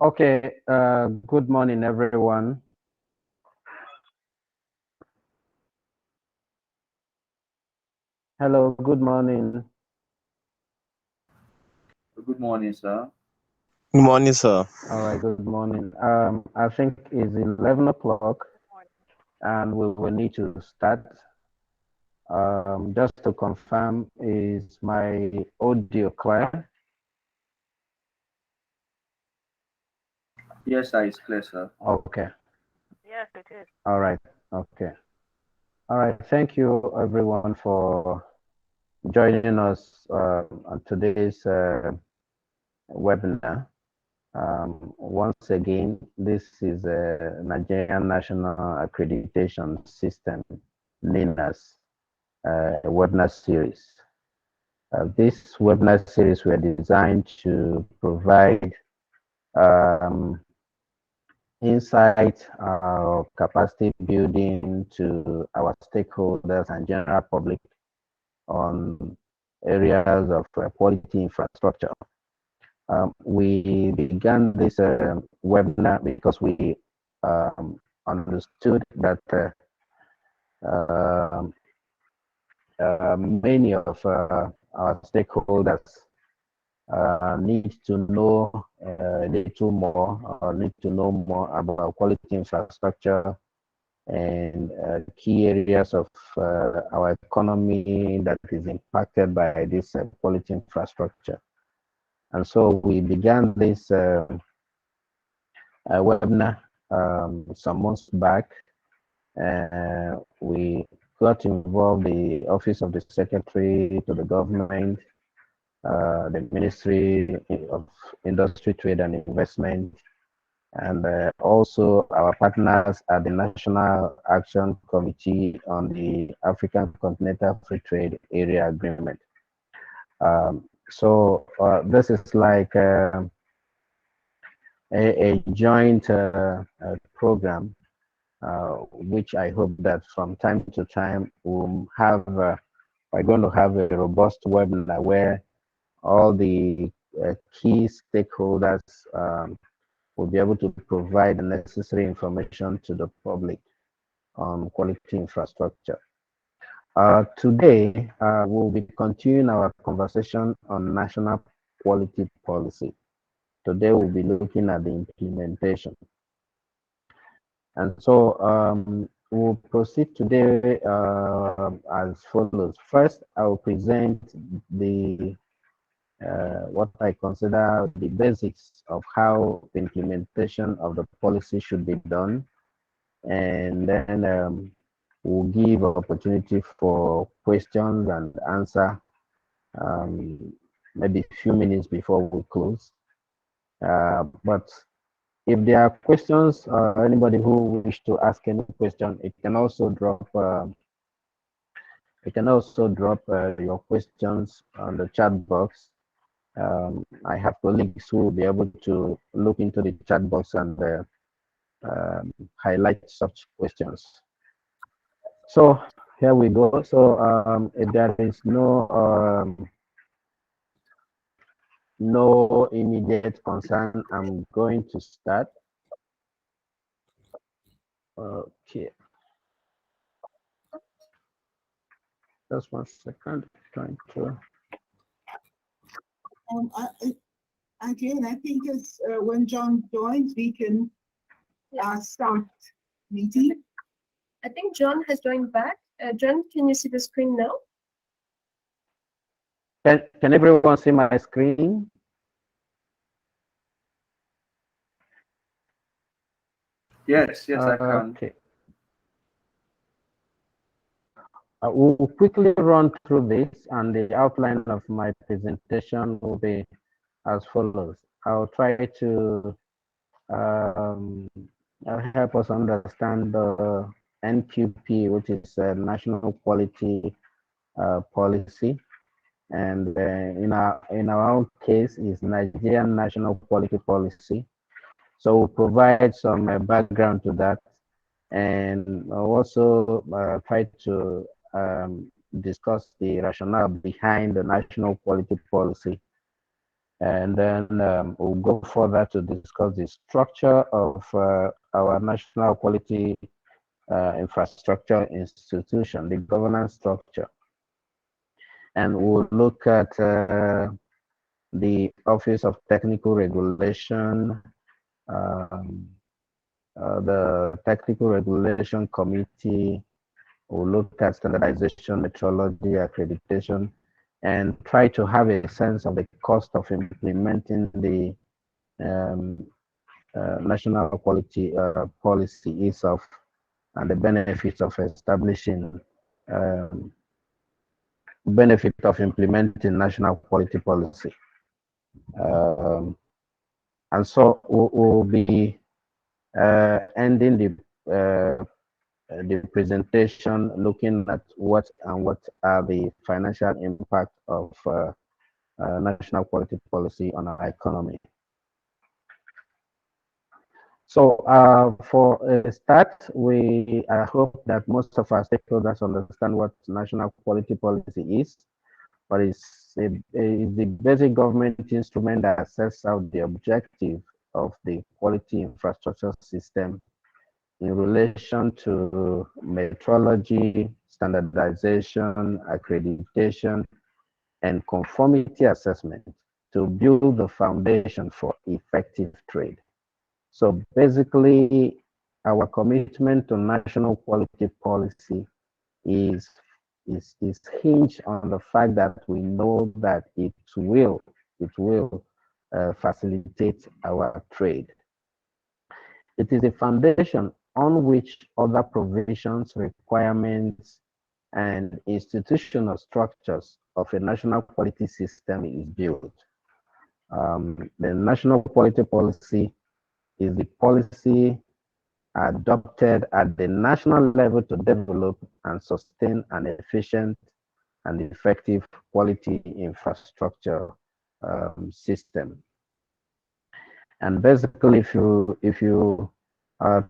Okay, good morning, everyone. Hello, good morning. Good morning, sir. Good morning, sir. All right, good morning. I think it's 11 o'clock and we will need to start. Just to confirm, is my audio clear? Yes, sir, it's clear, sir. Okay, Yes, it is. all right, okay. All right, thank you everyone for joining us on today's webinar. Once again, this is a Nigerian National Accreditation System, NINAS, webinar series. This webinar series were designed to provide um, insight or capacity building to our stakeholders and general public on areas of quality infrastructure. We began this webinar because we understood that um, many of our stakeholders need to know a little more or need to know more about quality infrastructure and key areas of our economy that is impacted by this quality infrastructure. And so we began this webinar some months back. We got involved the Office of the Secretary to the government, the Ministry of Industry, Trade and Investment, and also our partners at the National Action Committee on the African Continental Free Trade Area Agreement. So this is like a joint program, which I hope that from time to time we're going to have a robust webinar where all the key stakeholders will be able to provide the necessary information to the public on quality infrastructure. Today, we'll be continuing our conversation on national quality policy. Today, we'll be looking at the implementation. And so we'll proceed today as follows. First, I will present the what I consider the basics of how the implementation of the policy should be done. And then we'll give opportunity for questions and answer maybe a few minutes before we close. But if there are questions, anybody who wish to ask any question, it can also drop. Your questions on the chat box. I have colleagues who will be able to look into the chat box and highlight such questions. So here we go. So if there is no immediate concern, I'm going to start. Okay. Just 1 second. Trying to. Again, I think it's when John joins, we can start meeting. I think John has joined back. John, can you see the screen now? Can everyone see my screen? Yes, I can. Okay. We'll quickly run through this, and the outline of my presentation will be as follows. I'll try to help us understand the NQP, which is National Quality Policy, and in our own case is Nigerian National Quality Policy. So we'll provide some background to that, and also try to discuss the rationale behind the national quality policy, And then we'll go further to discuss the structure of our national quality infrastructure institution, the governance structure. And we'll look at the Office of Technical Regulation, the Technical Regulation Committee. We'll look at standardization, metrology, accreditation, and try to have a sense of the cost of implementing the national quality policy ISOF and the benefits of establishing benefit of implementing national quality policy. And so we'll be ending the presentation looking at what are the financial impact of national quality policy on our economy. So for a start, I hope that most of our stakeholders understand what national quality policy is, but it's the basic government instrument that sets out the objective of the quality infrastructure system in relation to metrology, standardization, accreditation, and conformity assessment to build the foundation for effective trade. So basically, our commitment to national quality policy is hinged on the fact that we know that it will facilitate our trade. It is a foundation on which other provisions, requirements, and institutional structures of a national quality system is built. The national quality policy is the policy adopted at the national level to develop and sustain an efficient and effective quality infrastructure system. And basically, if you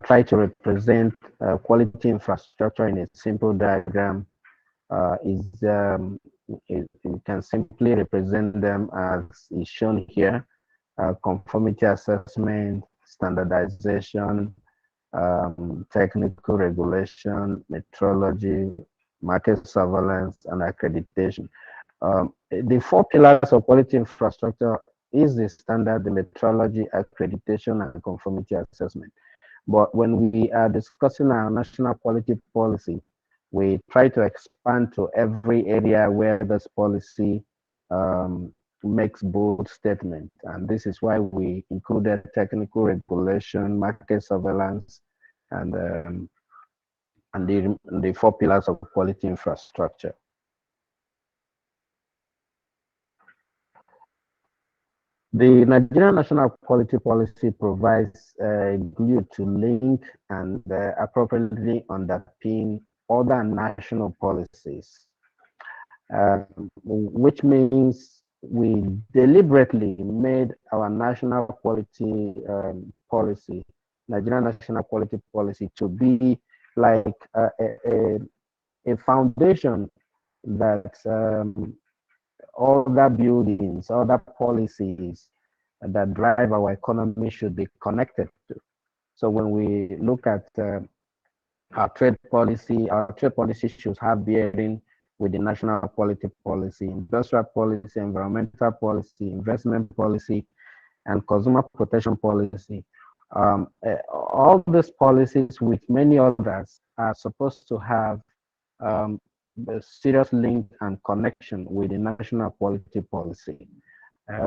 try to represent quality infrastructure in a simple diagram, you can simply represent them as is shown here: conformity assessment, standardization, technical regulation, metrology, market surveillance, and accreditation. The four pillars of quality infrastructure is the standard, the metrology, accreditation, and conformity assessment. But when we are discussing our national quality policy, we try to expand to every area where this policy makes bold statement. And this is why we included technical regulation, market surveillance, and the four pillars of quality infrastructure. The Nigerian National Quality Policy provides a glue to link and appropriately underpin other national policies, which means we deliberately made our national quality policy, Nigerian National Quality Policy, to be like a foundation that other buildings, other policies that drive our economy should be connected to. So when we look at our trade policy should have bearing with the national quality policy, industrial policy, environmental policy, investment policy, and consumer protection policy. All these policies, with many others, are supposed to have a serious link and connection with the national quality policy.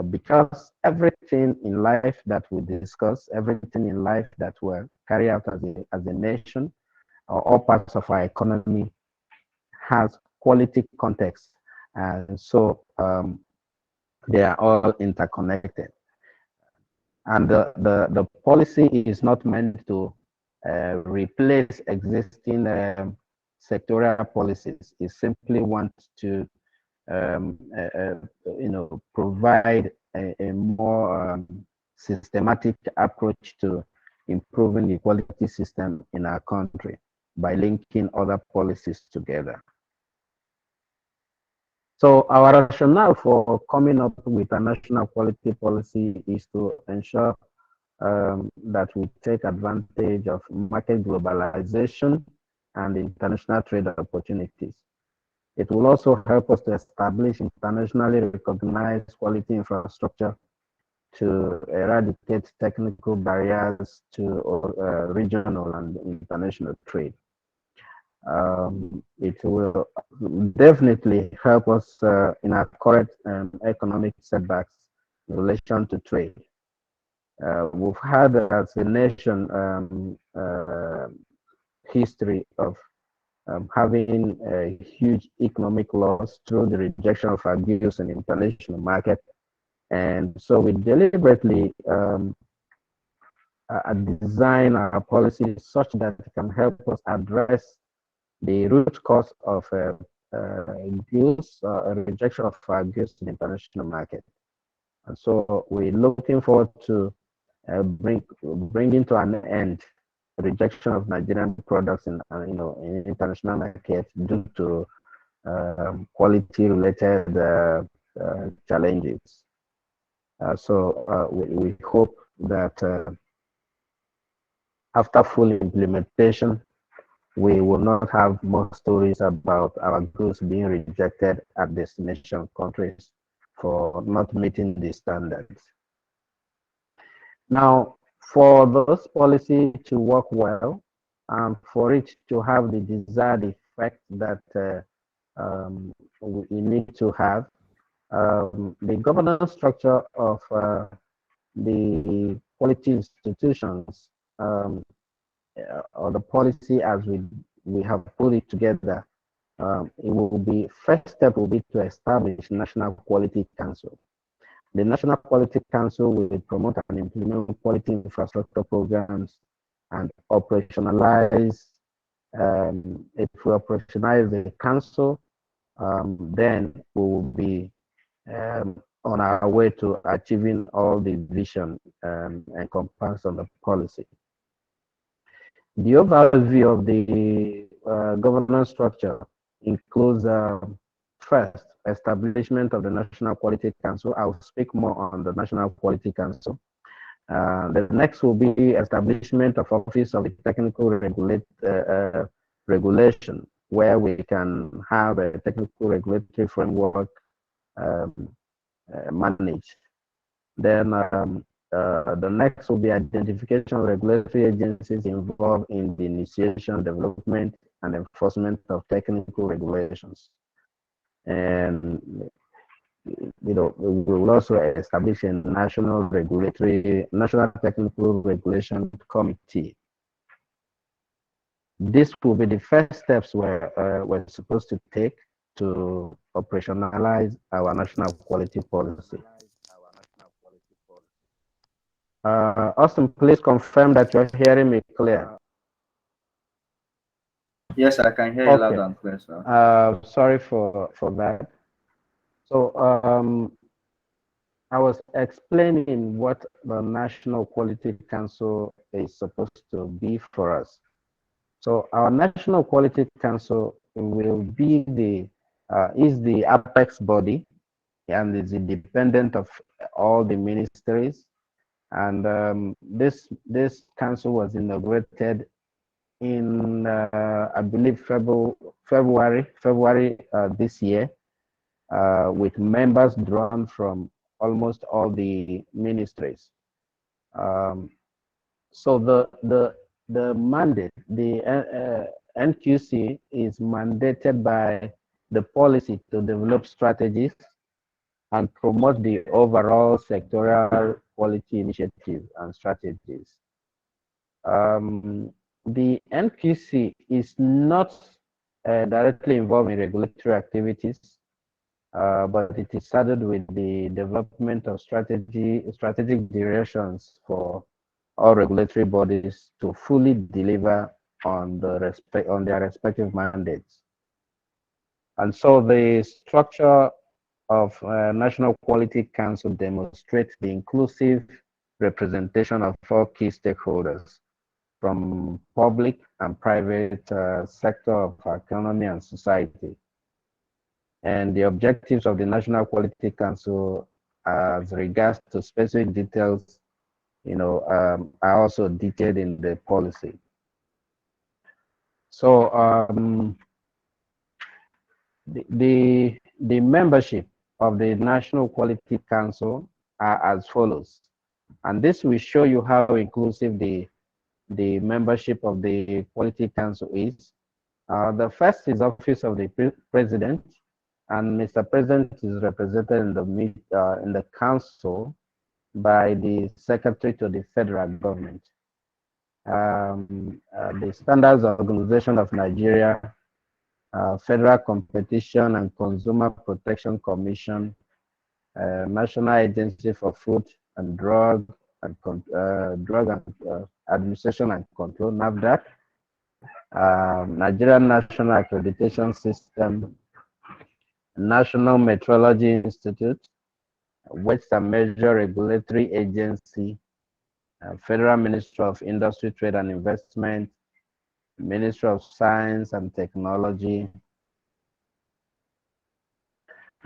Because everything in life that we discuss, everything in life that we carry out as a nation, or all parts of our economy, has quality context. And so they are all interconnected. And the policy is not meant to replace existing sectorial policies. It simply wants to provide a more systematic approach to improving the quality system in our country by linking other policies together. So our rationale for coming up with a national quality policy is to ensure that we take advantage of market globalization and international trade opportunities. It will also help us to establish internationally recognized quality infrastructure to eradicate technical barriers to regional and international trade. It will definitely help us in our current economic setbacks in relation to trade. We've had as a nation history of having a huge economic loss through the rejection of our goods in the international market. And so we deliberately design our policies such that it can help us address the root cause of goods, rejection of our goods in the international market. And so we're looking forward to bringing to an end rejection of Nigerian products in in international market due to quality related challenges. So we hope that after full implementation, we will not have more stories about our goods being rejected at destination countries for not meeting the standards. Now, for those policies to work well and for it to have the desired effect that we need to have, the governance structure of the quality institutions or the policy as we have put it together, it will be, first step will be to establish National Quality Council. The National Quality Council will promote and implement quality infrastructure programs and operationalize. If we operationalize the council, then we will be on our way to achieving all the vision encompassed on the policy. The overview of the governance structure includes first, establishment of the National Quality Council. I will speak more on the National Quality Council. The next will be establishment of Office of the Technical Regulation, where we can have a technical regulatory framework managed. Then the next will be identification of regulatory agencies involved in the initiation, development, and enforcement of technical regulations. And we will also establish a national technical regulation committee. This will be the first steps we're supposed to take to operationalize our national quality policy. Austin, please confirm that you're hearing me clear. Yes, I can hear you loud and clear, sir. Sorry for that. So I was explaining what the National Quality Council is supposed to be for us. So our National Quality Council will be is the apex body and is independent of all the ministries. And this council was inaugurated in I believe February this year, with members drawn from almost all the ministries. So the mandate, the NQC is mandated by the policy to develop strategies and promote the overall sectoral quality initiatives and strategies. The NQC is not directly involved in regulatory activities, but it is saddled with the development of strategic directions for all regulatory bodies to fully deliver on their respective mandates. And so the structure of National Quality Council demonstrates the inclusive representation of all key stakeholders from public and private sector of our economy and society. and the objectives of the National Quality Council as regards to specific details, are also detailed in the policy. So the membership of the National Quality Council are as follows, and this will show you how inclusive the membership of the Quality Council is. The first is Office of the President, and Mr. President is represented in the council by the Secretary to the Federal Government. The Standards Organization of Nigeria, Federal Competition and Consumer Protection Commission, National Agency for Food and Drug Administration and Control, NAFDAC, Nigerian National Accreditation System, National Metrology Institute, Weights and Measure Regulatory Agency, Federal Ministry of Industry, Trade and Investment, Ministry of Science and Technology,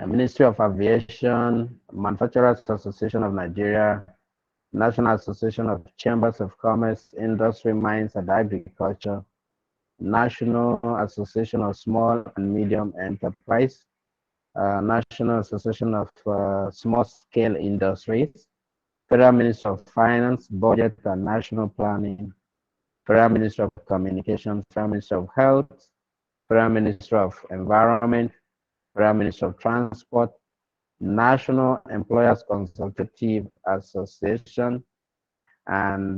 Ministry of Aviation, Manufacturers Association of Nigeria, National Association of Chambers of Commerce, Industry, Mines and Agriculture, National Association of Small and Medium Enterprise, National Association of Small Scale Industries, Federal Ministry of Finance, Budget and National Planning, Federal Ministry of Communications, Federal Ministry of Health, Federal Ministry of Environment, Federal Ministry of Transport, National Employers Consultative Association, and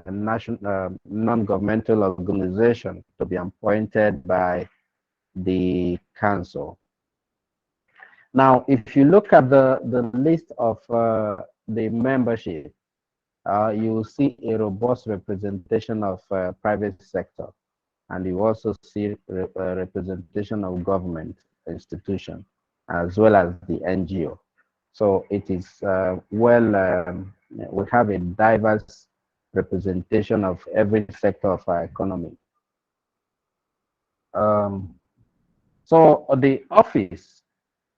national non-governmental organization to be appointed by the council. Now, if you look at the list of the membership, you will see a robust representation of private sector, and you also see representation of government institution, as well as the NGO. So it is we have a diverse representation of every sector of our economy. So the office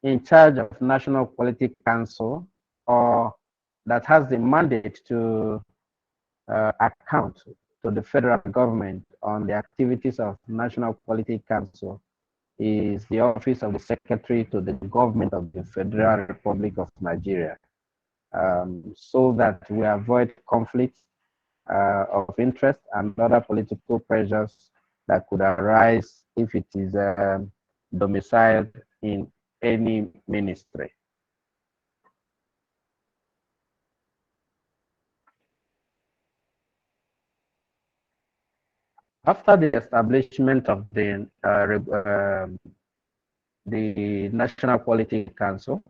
in charge of National Quality Council, or that has the mandate to account to the federal government on the activities of National Quality Council, is the Office of the Secretary to the Government of the Federal Republic of Nigeria, so that we avoid conflicts of interest and other political pressures that could arise if it is domiciled in any ministry. After the establishment of the National Quality Council,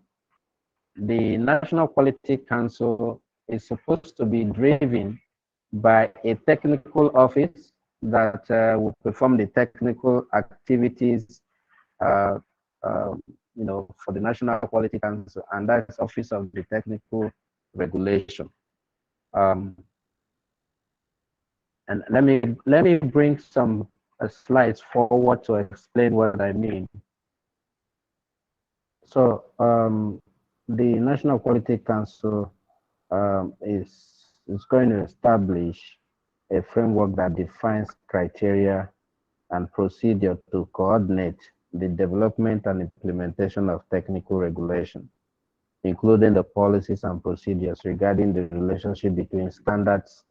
the National Quality Council is supposed to be driven by a technical office that will perform the technical activities, for the National Quality Council, and that's Office of the Technical Regulation. And let me bring some slides forward to explain what I mean. So the National Quality Council is going to establish a framework that defines criteria and procedure to coordinate the development and implementation of technical regulation, including the policies and procedures regarding the relationship between standards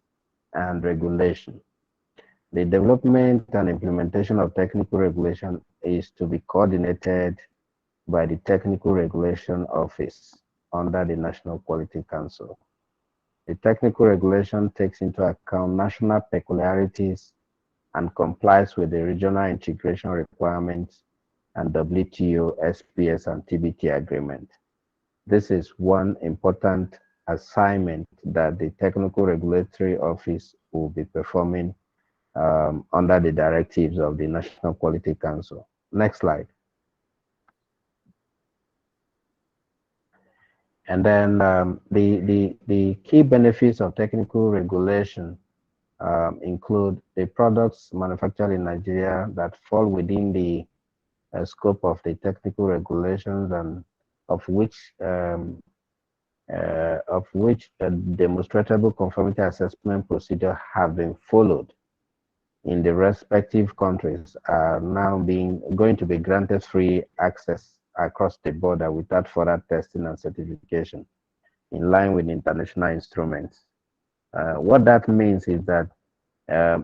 and regulation. The development and implementation of technical regulation is to be coordinated by the Technical Regulation Office under the National Quality Council. The technical regulation takes into account national peculiarities and complies with the regional integration requirements and WTO, SPS, and TBT agreement. This is one important assignment that the Technical Regulatory Office will be performing under the directives of the National Quality Council. Next slide. And then the key benefits of technical regulation include the products manufactured in Nigeria that fall within the scope of the technical regulations, and of which a demonstrable conformity assessment procedure have been followed in the respective countries, are now going to be granted free access across the border without further testing and certification, in line with international instruments. What that means is that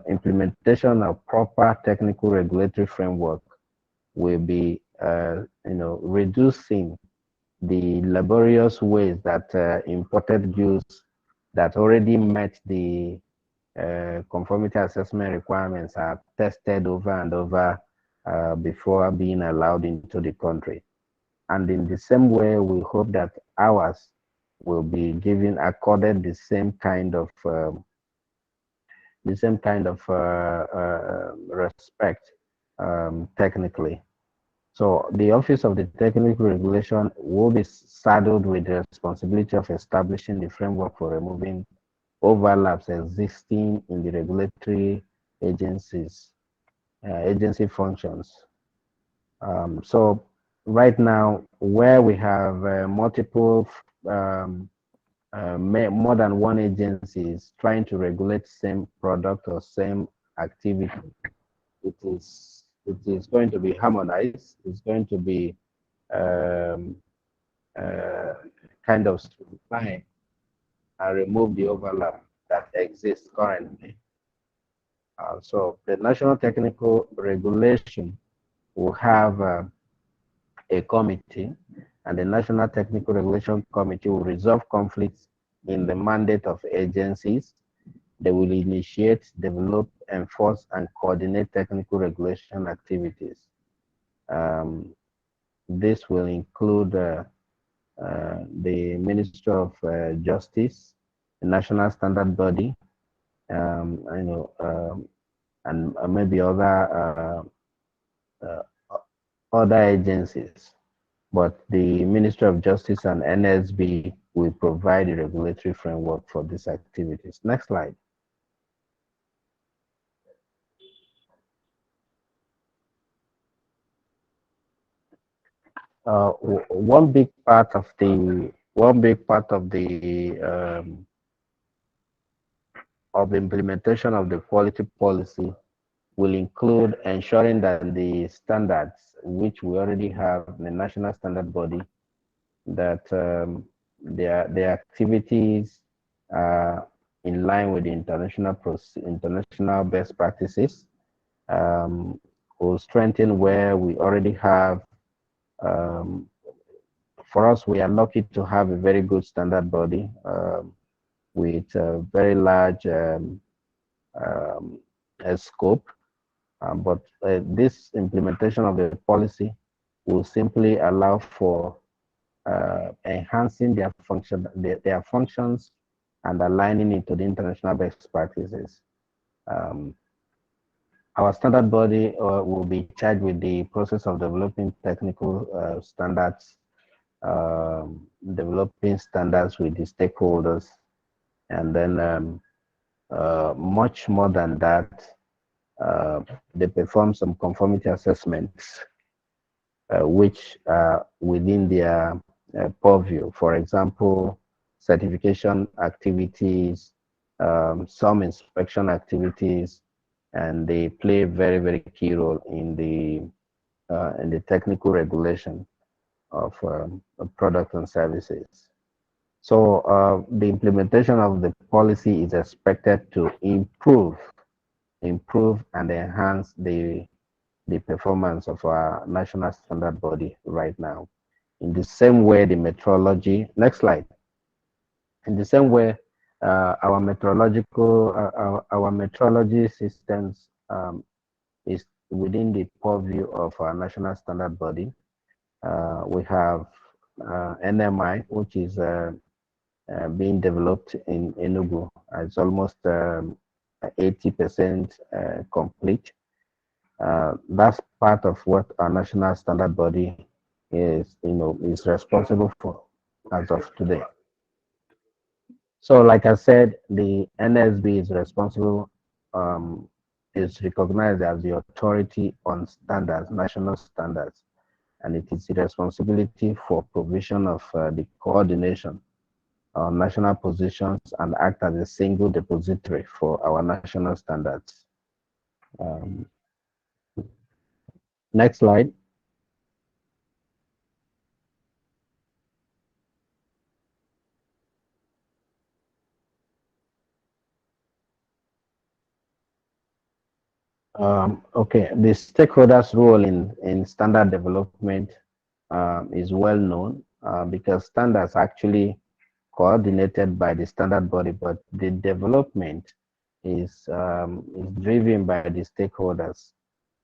implementation of proper technical regulatory framework will be, reducing the laborious ways that imported goods that already met the conformity assessment requirements are tested over and over before being allowed into the country. And in the same way, we hope that ours will be accorded the same kind of respect technically. So the Office of the Technical Regulation will be saddled with the responsibility of establishing the framework for removing overlaps existing in the regulatory agencies, agency functions. So right now, where we have multiple, more than one agencies trying to regulate same product or same activity, it is going to be harmonized. It's going to be kind of streamlined and remove the overlap that exists currently. So the National Technical Regulation will have a committee, and the National Technical Regulation Committee will resolve conflicts in the mandate of agencies. They will initiate, develop, enforce, and coordinate technical regulation activities. This will include the Ministry of Justice, the National Standard Body, and maybe other agencies. But the Ministry of Justice and NSB will provide a regulatory framework for these activities. Next slide. One big part of the implementation of the quality policy will include ensuring that the standards, which we already have in the national standard body, that their activities are in line with the international best practices. Will strengthen where we already have. For us, we are lucky to have a very good standard body with a very large scope. But this implementation of the policy will simply allow for enhancing their functions and aligning it to the international best practices. Our standard body will be charged with the process of developing technical standards, developing standards with the stakeholders, and then much more than that, they perform some conformity assessments, which are within their purview. For example, certification activities, some inspection activities, and they play a very, very key role in the technical regulation of products and services. So the implementation of the policy is expected to improve and enhance the performance of our national standard body right now. In the same way, the metrology, next slide. In the same way, our metrology systems is within the purview of our national standard body. We have NMI, which is being developed in Enugu. It's almost 80% complete. That's part of what our national standard body is responsible for as of today. So like I said, the NSB is responsible is recognized as the authority on standards, national standards, and it is the responsibility for provision of the coordination on national positions and act as a single depository for our national standards. Next slide. Okay, the stakeholders' role in standard development is well known because standards are actually coordinated by the standard body, but the development is driven by the stakeholders.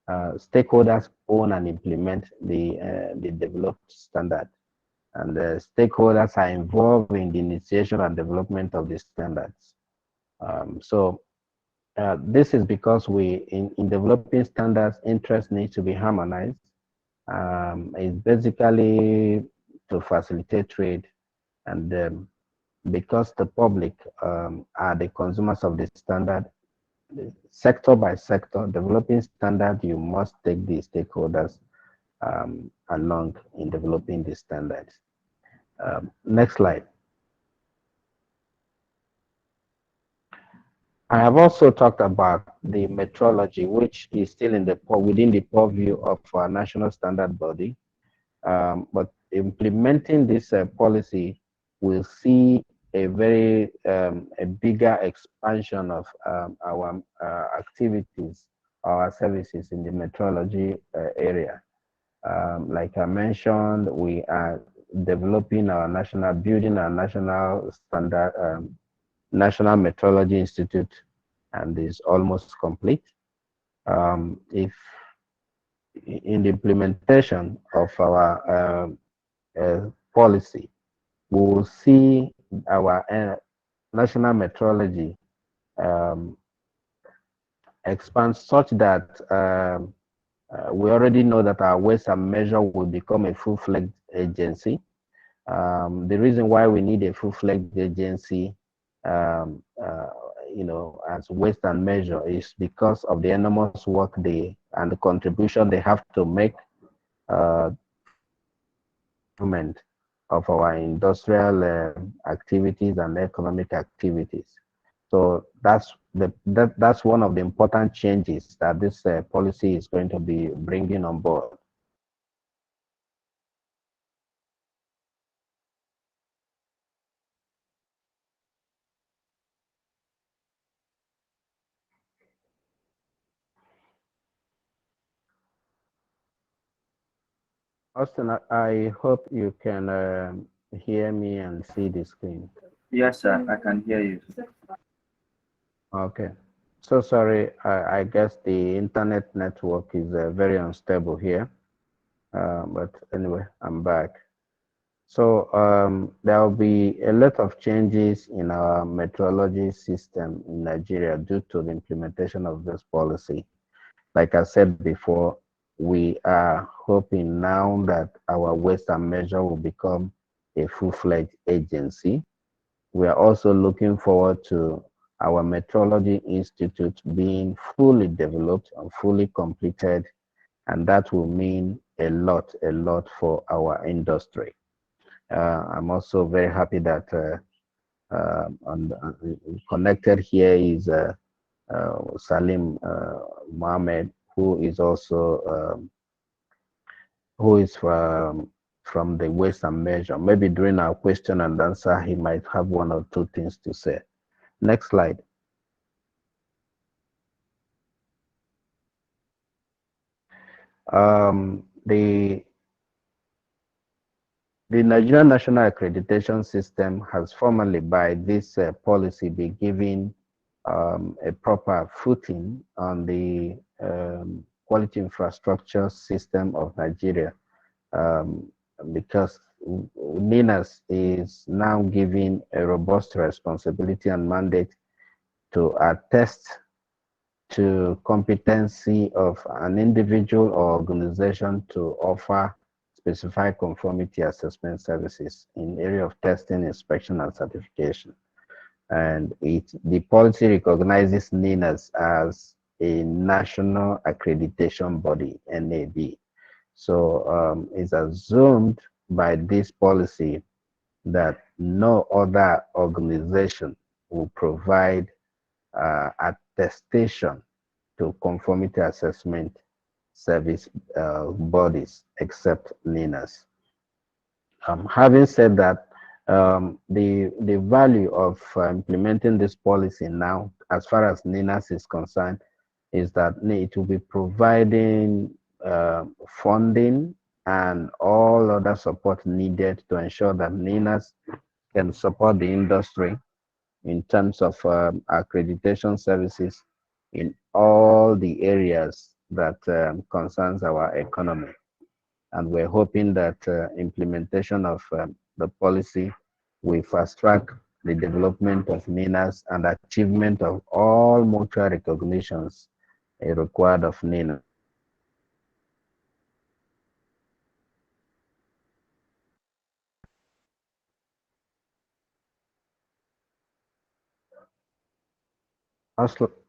Stakeholders own and implement the developed standard, and the stakeholders are involved in the initiation and development of the standards. This is because in developing standards, interests need to be harmonized. It's basically to facilitate trade, and because the public are the consumers of the standard, sector by sector, developing standard, you must take the stakeholders along in developing the standards. Next slide. I have also talked about the metrology, which is still within the purview of our national standard body. But implementing this policy will see a very a bigger expansion of our activities, our services in the metrology area. Like I mentioned, we are developing building our national standard, National Metrology Institute, and is almost complete. If in the implementation of our policy, we will see our national metrology expand such that we already know that our Waste and Measure will become a full-fledged agency. The reason why we need a full-fledged agency as Waste and Measure is because of the enormous work and the contribution they have to make of our industrial activities and economic activities. So that's one of the important changes that this policy is going to be bringing on board. Austin, I hope you can hear me and see the screen. Yes, sir, I can hear you. Okay. So sorry, I guess the internet network is very unstable here. But anyway, I'm back. So there will be a lot of changes in our metrology system in Nigeria due to the implementation of this policy. Like I said before, we are hoping now that our Waste and Measure will become a full-fledged agency. We are also looking forward to our Metrology Institute being fully developed and fully completed, and that will mean a lot for our industry. I'm also very happy that connected here is Salim Mohammed, who is also from the Waste and Measure. Maybe during our question and answer, he might have one or two things to say. Next slide. The Nigerian National Accreditation System has formally, by this policy, been given a proper footing on the quality infrastructure system of Nigeria, because NINAS is now given a robust responsibility and mandate to attest to competency of an individual or organization to offer specified conformity assessment services in area of testing, inspection, and certification. And the policy recognizes NINAS as a national accreditation body, NAB. So it's assumed by this policy that no other organization will provide attestation to conformity assessment service bodies except NINAS. Having said that, the value of implementing this policy now, as far as NINAS is concerned, is that it will be providing funding and all other support needed to ensure that NINAS can support the industry in terms of accreditation services in all the areas that concerns our economy. And we're hoping that implementation of the policy will fast track the development of NINAS and achievement of all mutual recognitions required of NINA.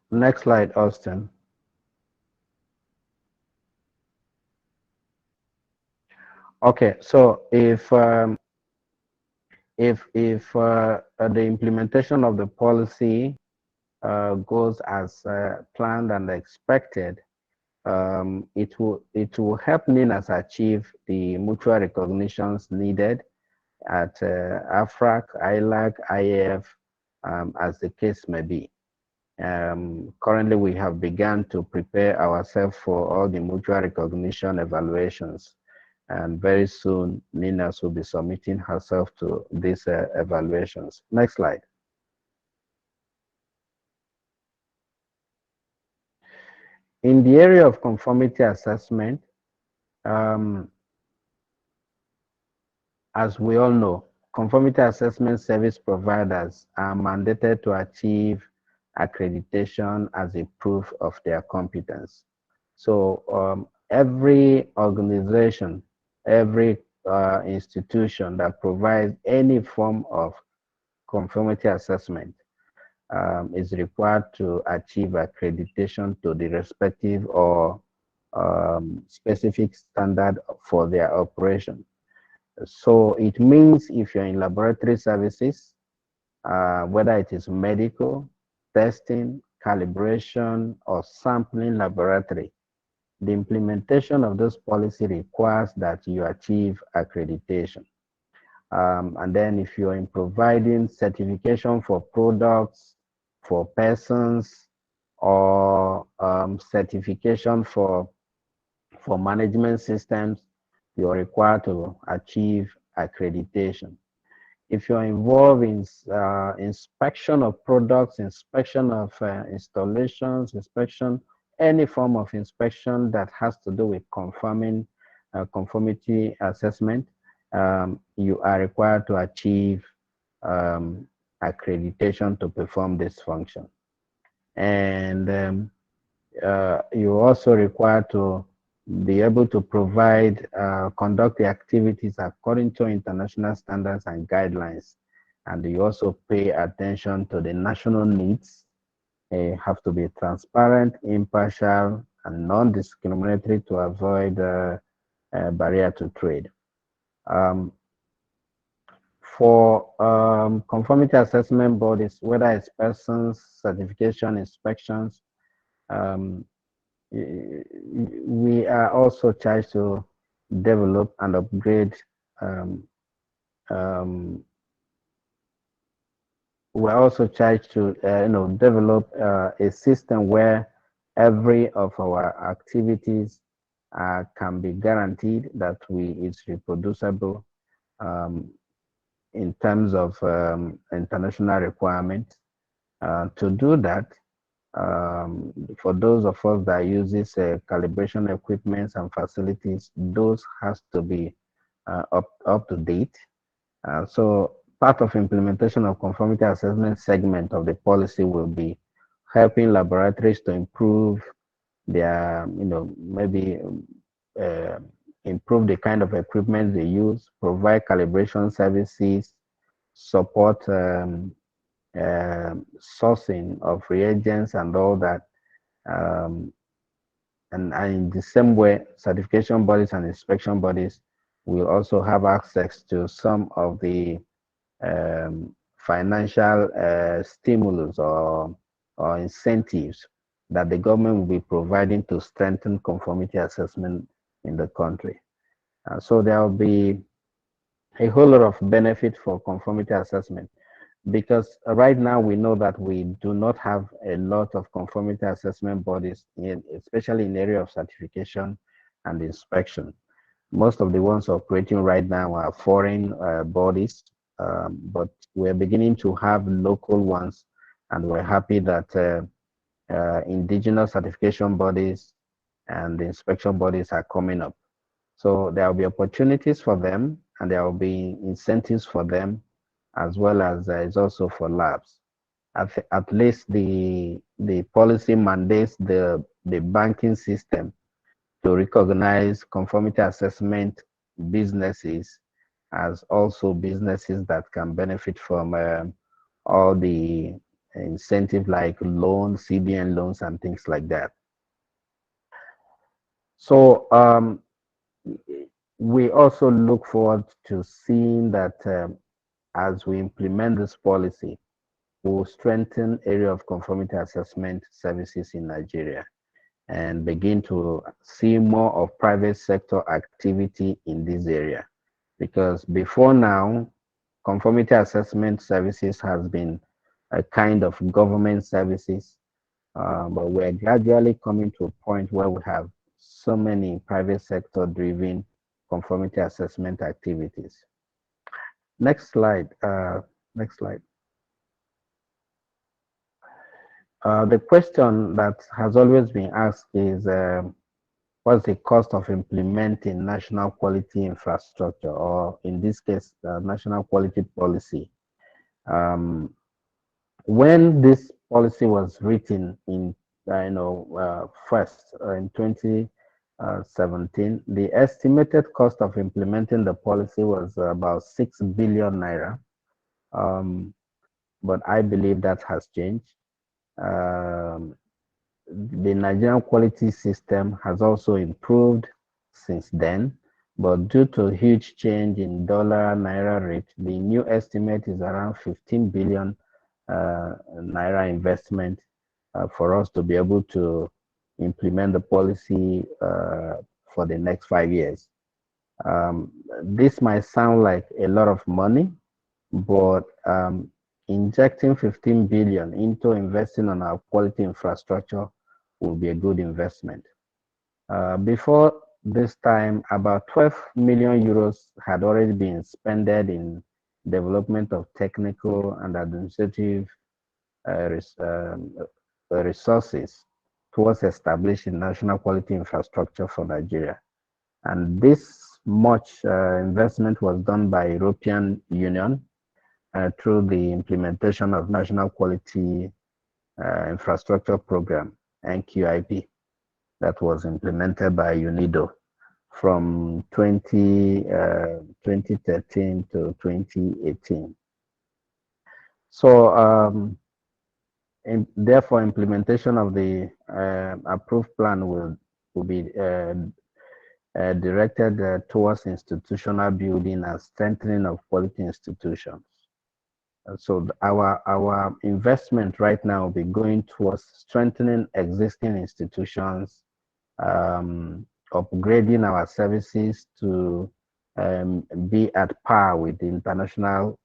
Next slide, Austin. Okay, so if the implementation of the policy goes as planned and expected, it will help NINAS achieve the mutual recognitions needed at AFRAC, ILAC, IAF, as the case may be. Currently, we have begun to prepare ourselves for all the mutual recognition evaluations, and very soon NINAS will be submitting herself to these evaluations. Next slide. In the area of conformity assessment, as we all know, conformity assessment service providers are mandated to achieve accreditation as a proof of their competence. So every organization, every institution that provides any form of conformity assessment is required to achieve accreditation to the respective or specific standard for their operation. So it means if you're in laboratory services, whether it is medical, testing, calibration, or sampling laboratory, the implementation of this policy requires that you achieve accreditation. And then if you're in providing certification for products, for persons, or certification for management systems, you're required to achieve accreditation. If you're involved in inspection of products, inspection of installations, inspection, any form of inspection that has to do with confirming conformity assessment, you are required to achieve accreditation to perform this function. And you're also required to be able to provide, conduct the activities according to international standards and guidelines. And you also pay attention to the national needs. You have to be transparent, impartial, and non-discriminatory to avoid barrier to trade. For conformity assessment bodies, whether it's persons, certification, inspections, we are also charged to develop and upgrade. We're also charged to develop a system where every of our activities can be guaranteed that it's reproducible in terms of international requirements. To do that, for those of us that uses calibration equipments and facilities, those has to be up to date. So part of implementation of conformity assessment segment of the policy will be helping laboratories to improve their, maybe improve the kind of equipment they use, provide calibration services, support sourcing of reagents and all that, And in the same way, certification bodies and inspection bodies will also have access to some of the financial stimulus or incentives that the government will be providing to strengthen conformity assessment in the country. So there will be a whole lot of benefit for conformity assessment, because right now we know that we do not have a lot of conformity assessment bodies, especially in the area of certification and inspection. Most of the ones operating right now are foreign bodies, but we're beginning to have local ones, and we're happy that indigenous certification bodies and the inspection bodies are coming up. So there will be opportunities for them, and there will be incentives for them, as well as it's also for labs. At least the policy mandates the banking system to recognize conformity assessment businesses as also businesses that can benefit from all the incentive like loans, CBN loans, and things like that. So we also look forward to seeing that as we implement this policy, we will strengthen area of conformity assessment services in Nigeria and begin to see more of private sector activity in this area. Because before now, conformity assessment services has been a kind of government services, but we're gradually coming to a point where we have so many private sector driven conformity assessment activities. Next slide. Next slide. The question that has always been asked is what's the cost of implementing national quality infrastructure, or in this case, national quality policy? When this policy was written in, first in 2017, the estimated cost of implementing the policy was about 6 billion naira. But I believe that has changed. The Nigerian quality system has also improved since then, but due to huge change in dollar naira rate, the new estimate is around 15 billion naira investment for us to be able to implement the policy for the next 5 years. This might sound like a lot of money, but injecting 15 billion into investing on our quality infrastructure will be a good investment. Before this time, about 12 million euros had already been spent in development of technical and administrative resources towards establishing national quality infrastructure for Nigeria. And this much investment was done by European Union through the implementation of National Quality Infrastructure Program, NQIP, that was implemented by UNIDO from 2013 to 2018. So therefore, implementation of the approved plan will be directed towards institutional building and strengthening of quality institutions. So our investment right now will be going towards strengthening existing institutions, upgrading our services to be at par with the international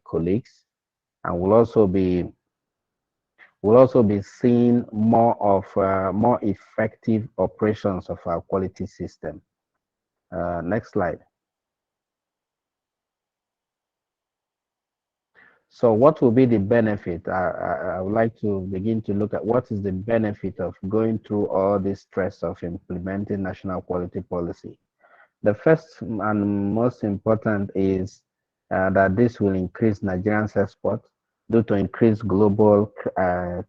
colleagues, and we'll also be seeing more of more effective operations of our quality system. Next slide. So what will be the benefit? I would like to begin to look at what is the benefit of going through all this stress of implementing national quality policy. The first and most important is that this will increase Nigerians' export due to increased global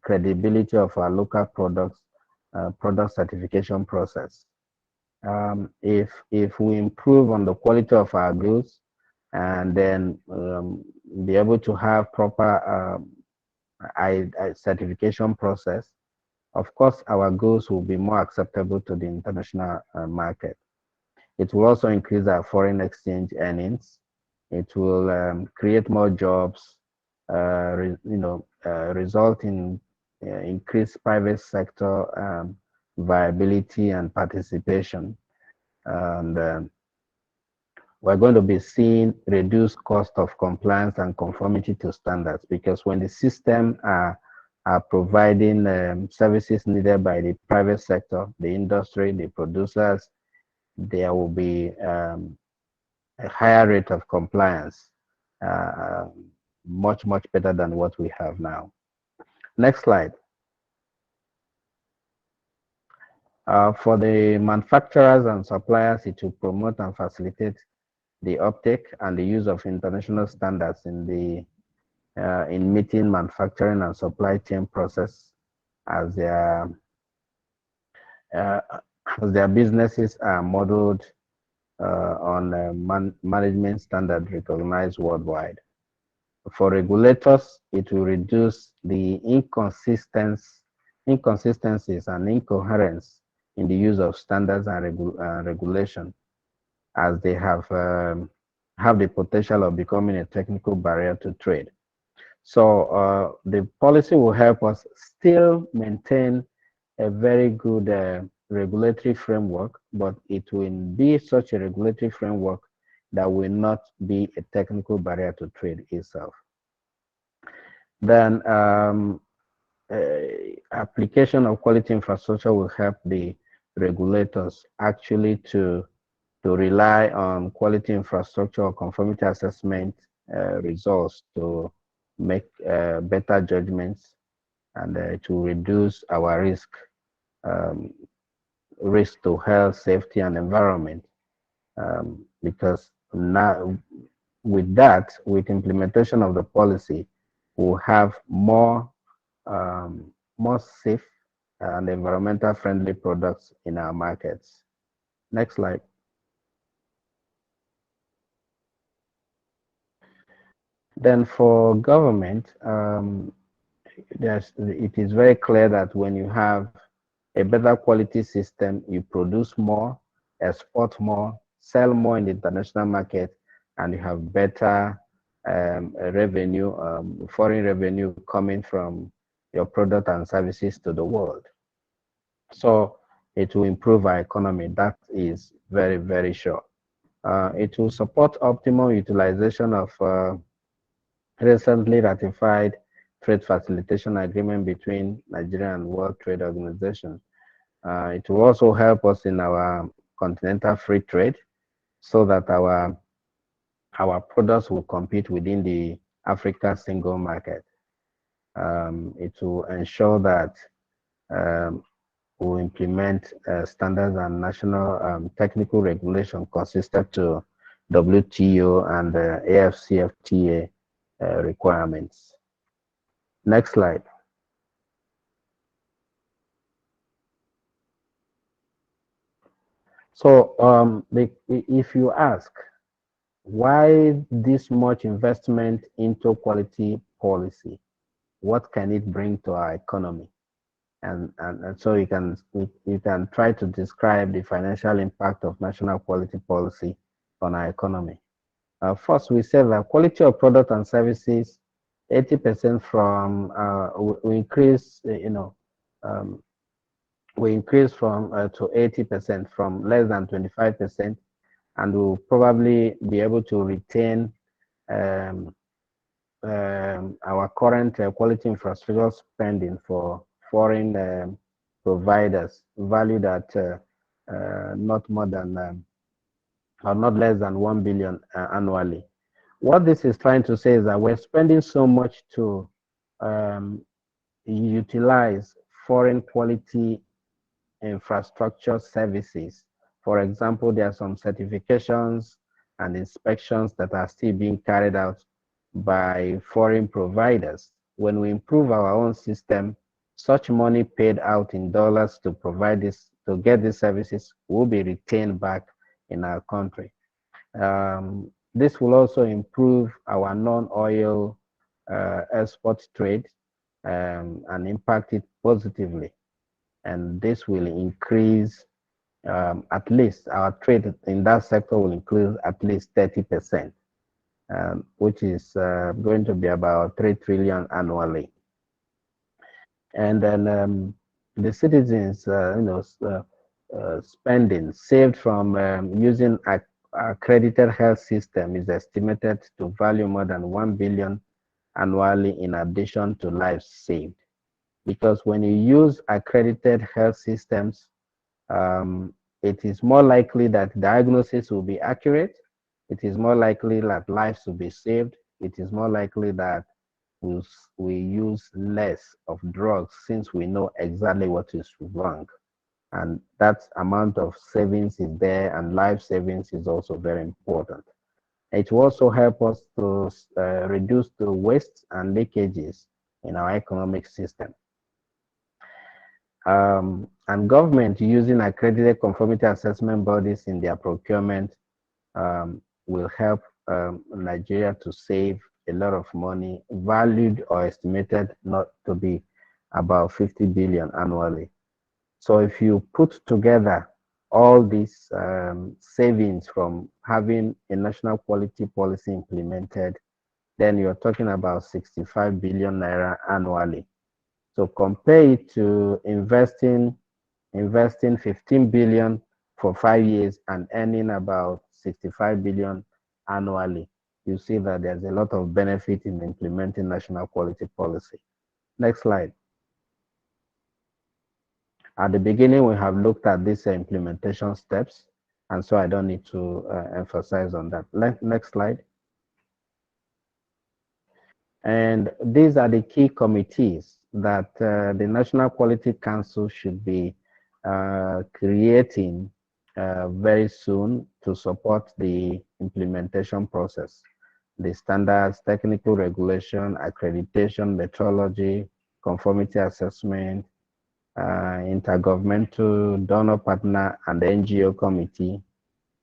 credibility of our local products, product certification process. If we improve on the quality of our goods, and then be able to have proper certification process. Of course, our goods will be more acceptable to the international market. It will also increase our foreign exchange earnings. It will create more jobs, result in increased private sector viability and participation. And we're going to be seeing reduced cost of compliance and conformity to standards, because when the system are providing services needed by the private sector, the industry, the producers, there will be a higher rate of compliance, much better than what we have now. Next slide. For the manufacturers and suppliers, it will promote and facilitate the uptake and the use of international standards in meeting manufacturing and supply chain process as their businesses are modeled on management standard recognized worldwide. For regulators, it will reduce the inconsistencies and incoherence in the use of standards and regulation, as they have the potential of becoming a technical barrier to trade. So the policy will help us still maintain a very good regulatory framework, but it will be such a regulatory framework that will not be a technical barrier to trade itself. Then application of quality infrastructure will help the regulators actually to rely on quality infrastructure or conformity assessment results to make better judgments, and to reduce our risk to health, safety, and environment. Because now, with implementation of the policy, we'll have more safe and environmental friendly products in our markets. Next slide. Then for government, it is very clear that when you have a better quality system, you produce more, export more, sell more in the international market, and you have better revenue, foreign revenue coming from your product and services to the world. So it will improve our economy. That is very, very sure. It will support optimal utilization of recently ratified trade facilitation agreement between Nigeria and World Trade Organization. It will also help us in our continental free trade, so that our products will compete within the Africa single market. It will ensure that we'll implement standards and national technical regulation consistent to WTO and AFCFTA requirements. Next slide. So if you ask, why this much investment into quality policy? What can it bring to our economy? And so you can try to describe the financial impact of national quality policy on our economy. First, we say that quality of product and services, 80% from we increase, we increase from to 80% from less than 25%, and we'll probably be able to retain our current quality infrastructure spending for foreign providers, valued at not more than or not less than 1 billion annually. What this is trying to say is that we're spending so much to utilize foreign quality infrastructure services. For example, there are some certifications and inspections that are still being carried out by foreign providers. When we improve our own system, such money paid out in dollars to provide this, to get these services, will be retained back in our country. This will also improve our non-oil export trade, and impact it positively. And this will increase at least our trade in that sector will increase at least 30%, which is going to be about 3 trillion annually. And then the citizens, spending saved from using a accredited health system is estimated to value more than 1 billion annually in addition to lives saved. Because when you use accredited health systems, it is more likely that diagnosis will be accurate. It is more likely that lives will be saved. It is more likely that we use less of drugs since we know exactly what is wrong. And that amount of savings is there, and life savings is also very important. It will also help us to reduce the waste and leakages in our economic system. And government using accredited conformity assessment bodies in their procurement will help Nigeria to save a lot of money, valued or estimated not to be about 50 billion annually. So if you put together all these savings from having a national quality policy implemented, then you're talking about 65 billion naira annually. So compare it to investing 15 billion for 5 years and earning about 65 billion annually. You see that there's a lot of benefit in implementing national quality policy. Next slide. At the beginning, we have looked at these implementation steps, and so I don't need to emphasize on that. Next slide. And these are the key committees that the National Quality Council should be creating very soon to support the implementation process. The standards, technical regulation, accreditation, metrology, conformity assessment, intergovernmental donor partner and NGO committee,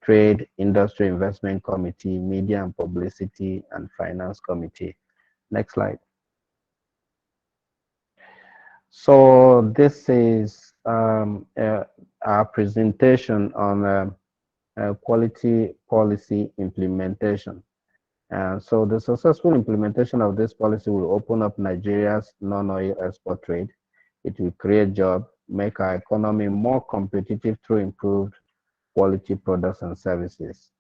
trade, industry investment committee, media and publicity, and finance committee. Next slide. So this is our presentation on quality policy implementation. So the successful implementation of this policy will open up Nigeria's non-oil export trade. It will create jobs, make our economy more competitive through improved quality products and services.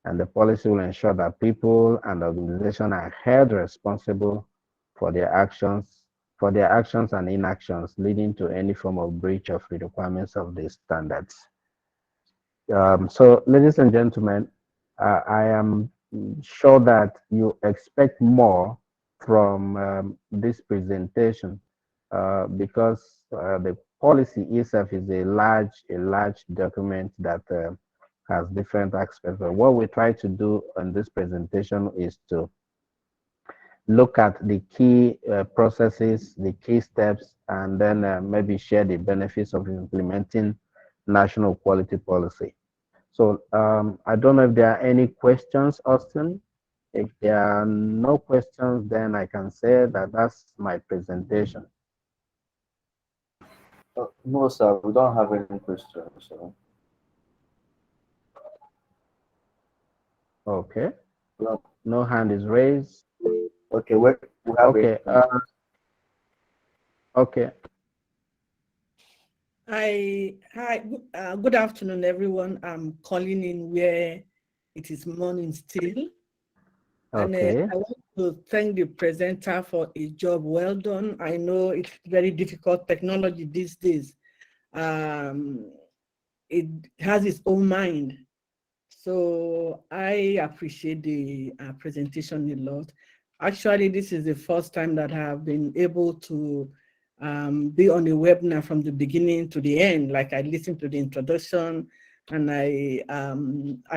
And the policy will ensure that people and organizations are held responsible for their actions and inactions leading to any form of breach of the requirements of these standards. So, ladies and gentlemen, I am sure that you expect more from this presentation because the policy itself is a large document that has different aspects. But what we try to do in this presentation is to look at the key processes, the key steps, and then maybe share the benefits of implementing national quality policy. So I don't know if there are any questions, Austin. If there are no questions, then I can say that that's my presentation. No, sir, we don't have any questions. So. Okay. No hand is raised. Okay, we have okay. Okay. Hi, good afternoon, everyone. I'm calling in where it is morning still. Okay. And I want to thank the presenter for a job well done. I know it's very difficult technology these days. It has its own mind. So I appreciate the presentation a lot. Actually, this is the first time that I have been able to be on a webinar from the beginning to the end. Like I listened to the introduction and I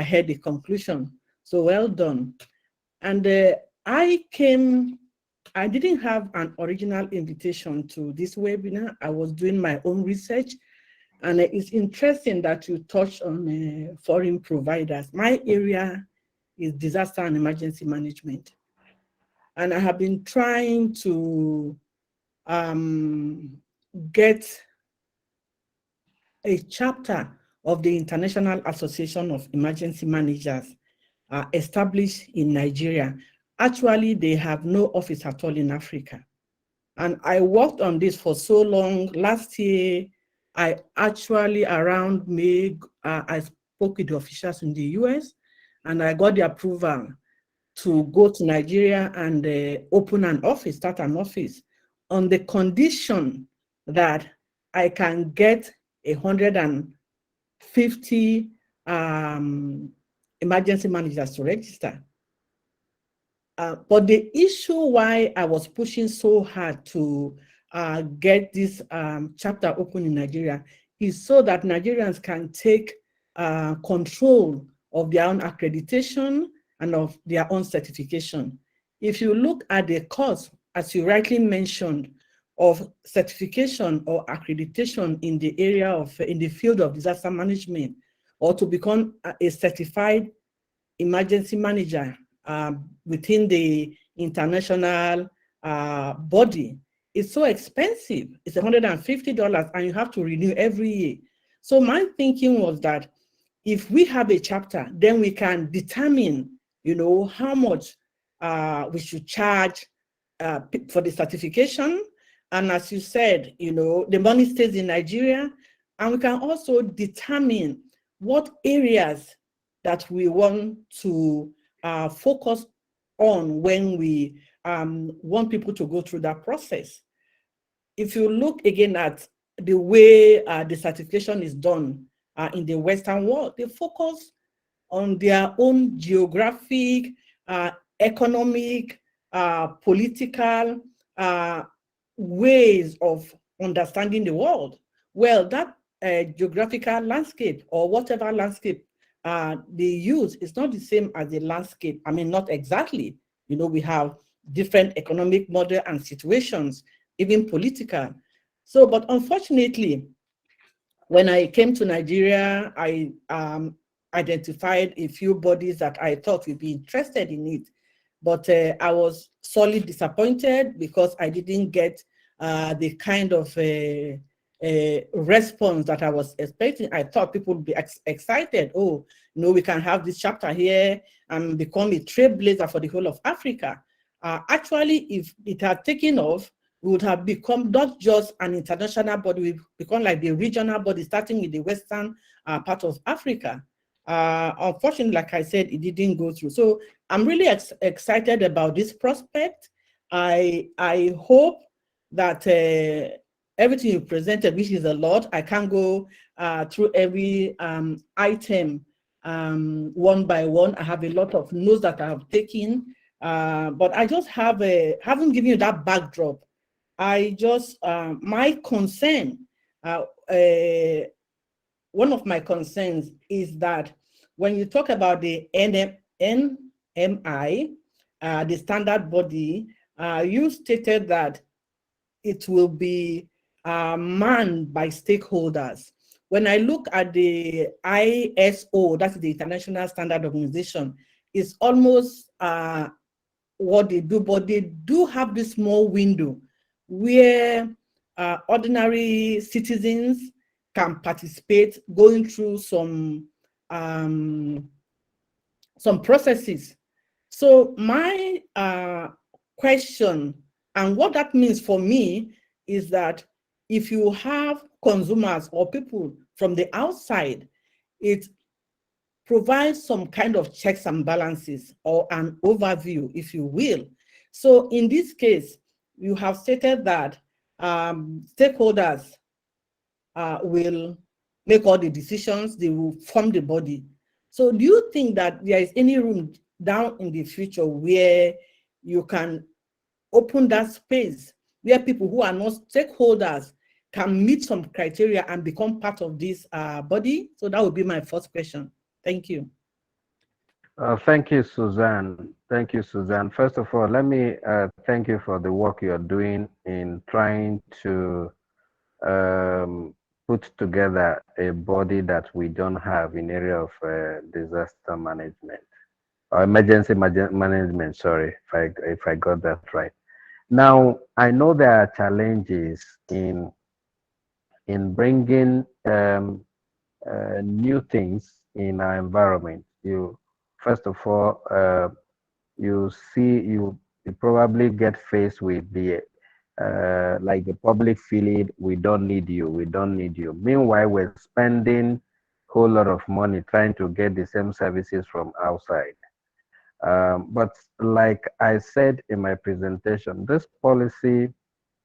heard the conclusion. So well done. And I didn't have an original invitation to this webinar. I was doing my own research. And it's interesting that you touched on foreign providers. My area is disaster and emergency management. And I have been trying to get a chapter of the International Association of Emergency Managers established in Nigeria. Actually, they have no office at all in Africa. And I worked on this for so long. Last year, I actually around May, I spoke with the officials in the US, and I got the approval to go to Nigeria and open an office, start an office, on the condition that I can get 150 emergency managers to register. But the issue why I was pushing so hard to get this chapter open in Nigeria is so that Nigerians can take control of their own accreditation and of their own certification. If you look at the cost, as you rightly mentioned, of certification or accreditation in the area of, in the field of disaster management, or to become a certified emergency manager within the international body, it's so expensive. It's $150 and you have to renew every year. So my thinking was that if we have a chapter, then we can determine, you know, how much we should charge for the certification. And as you said, you know, the money stays in Nigeria, and we can also determine what areas that we want to focus on when we want people to go through that process. If you look again at the way the certification is done in the Western world, they focus on their own geographic, economic, political ways of understanding the world. Well, that geographical landscape or whatever landscape they use is not the same as the landscape. I mean, not exactly. You know, we have different economic model and situations, even political. So, but unfortunately, when I came to Nigeria, I identified a few bodies that I thought would be interested in it. But I was sorely disappointed because I didn't get the kind of response that I was expecting. I thought people would be excited. Oh, you know, we can have this chapter here and become a trailblazer for the whole of Africa. Actually, if it had taken off, we would have become not just an international body, we've become like the regional body, starting with the western part of Africa. Unfortunately, like I said, it didn't go through. So I'm really excited about this prospect. I hope that everything you presented, which is a lot, I can't go through every item one by one. I have a lot of notes that I have taken, but I just have haven't given you that backdrop. I just, my concern, one of my concerns is that when you talk about the NMI, the standard body, you stated that it will be manned by stakeholders. When I look at the ISO, that's the International Standard Organization, it's almost what they do, but they do have this small window where ordinary citizens can participate, going through some processes. So my question, and what that means for me, is that if you have consumers or people from the outside, it provides some kind of checks and balances or an overview, if you will. So in this case, you have stated that stakeholders will make all the decisions, they will form the body. So do you think that there is any room down in the future where you can open that space where people who are not stakeholders can meet some criteria and become part of this body? So that would be my first question. Thank you. Thank you, Suzanne. Thank you, Suzanne. First of all, let me thank you for the work you're doing in trying to put together a body that we don't have in area of disaster management or emergency management. Sorry if I got that right. Now, I know there are challenges in bringing new things in our environment. You first of all, you see you probably get faced with the like the public feeling, we don't need you, we don't need you. Meanwhile, we're spending whole lot of money trying to get the same services from outside. But like I said in my presentation, this policy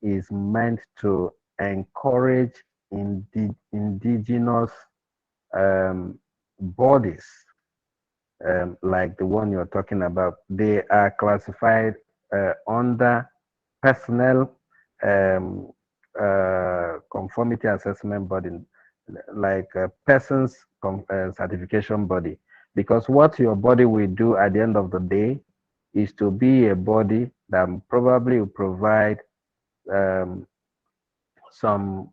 is meant to encourage indigenous um, bodies like the one you're talking about. They are classified under personnel conformity assessment body, like a person's certification body. Because what your body will do at the end of the day is to be a body that probably will provide um, some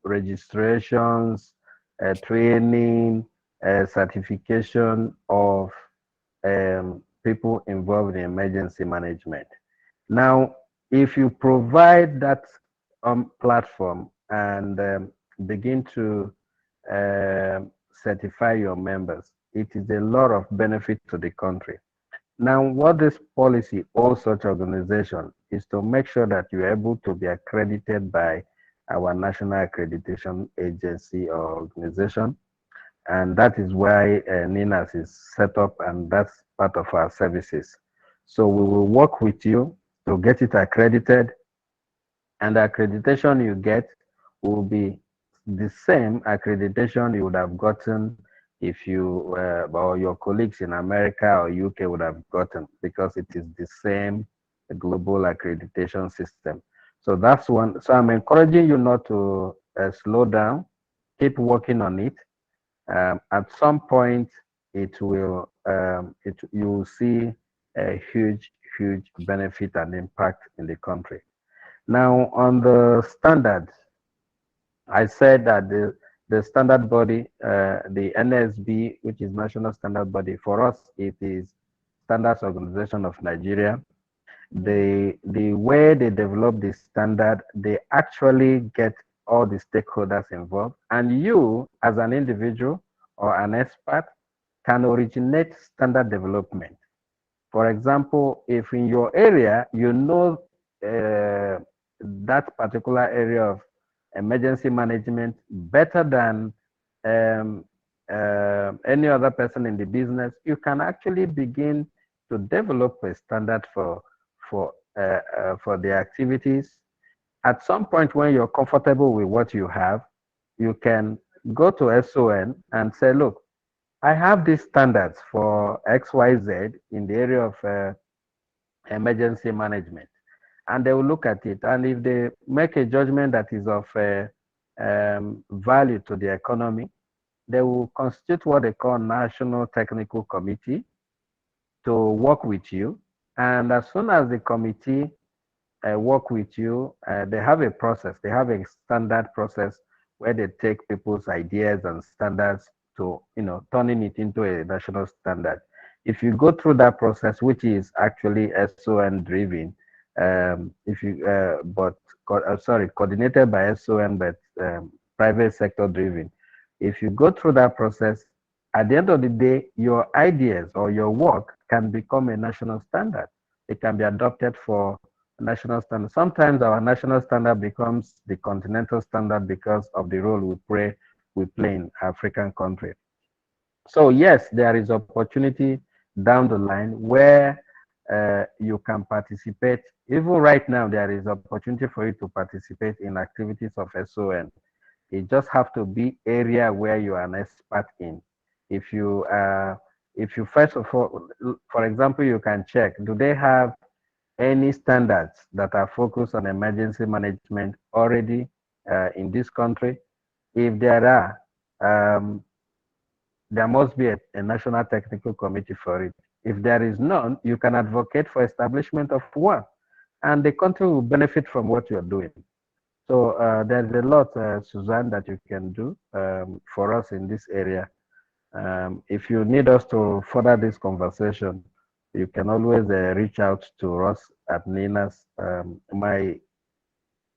registrations, training, certification of people involved in emergency management. Now, if you provide that platform and begin to certify your members, it is a lot of benefit to the country. Now, what this policy or such organization is to make sure that you're able to be accredited by our national accreditation agency or organization. And that is why NINAS is set up, and that's part of our services. So we will work with you to get it accredited, and the accreditation you get will be the same accreditation you would have gotten if you or your colleagues in America or UK would have gotten, because it is the same global accreditation system. So that's one. So I'm encouraging you not to slow down, keep working on it. At some point, it will you will see a huge benefit and impact in the country. Now, on the standard, I said that the standard body, the NSB, which is National Standard Body, for us, it is Standards Organization of Nigeria. The way they develop the standard, they actually get all the stakeholders involved, and you as an individual or an expert can originate standard development. For example, if in your area you know that particular area of emergency management better than um, any other person in the business, you can actually begin to develop a standard for the activities. At some point, when you're comfortable with what you have, you can go to SON and say, look, I have these standards for XYZ in the area of emergency management. And they will look at it. And if they make a judgment that is of value to the economy, they will constitute what they call National Technical Committee to work with you. And as soon as the committee work with you, they have a process. They have a standard process where they take people's ideas and standards to, turning it into a national standard. If you go through that process, which is actually SON driven, coordinated by SON, but private sector driven. If you go through that process, at the end of the day, your ideas or your work can become a national standard. It can be adopted for national standard. Sometimes our national standard becomes the continental standard because of the role we play in African country. So yes, there is opportunity down the line where you can participate. Even right now, there is opportunity for you to participate in activities of SON. It just have to be area where you are an expert in. If you first of all, for example, you can check, do they have any standards that are focused on emergency management already in this country? If there are, there must be a national technical committee for it. If there is none, you can advocate for establishment of one, and the country will benefit from what you're doing. So there's a lot, Suzanne, that you can do for us in this area. If you need us to further this conversation, you can always reach out to us at NINAS.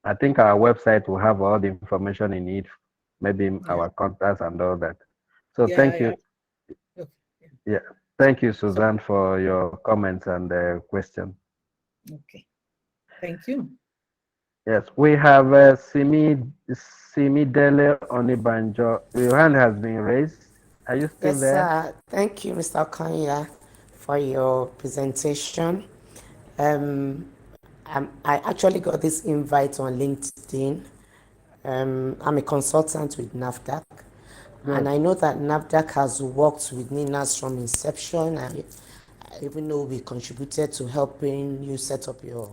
I think our website will have all the information you need, maybe our contacts and all that. So thank you. Okay. Yeah, thank you, Suzanne, for your comments and question. Okay. Thank you. Yes, we have Simidele Onibanjo. Your hand has been raised. Are you still Yes, there? thank you, Mr. Kanya, for your presentation. I actually got this invite on LinkedIn. I'm a consultant with NAFDAC, and I know that NAFDAC has worked with NINAS from inception. I even know we contributed to helping you set up your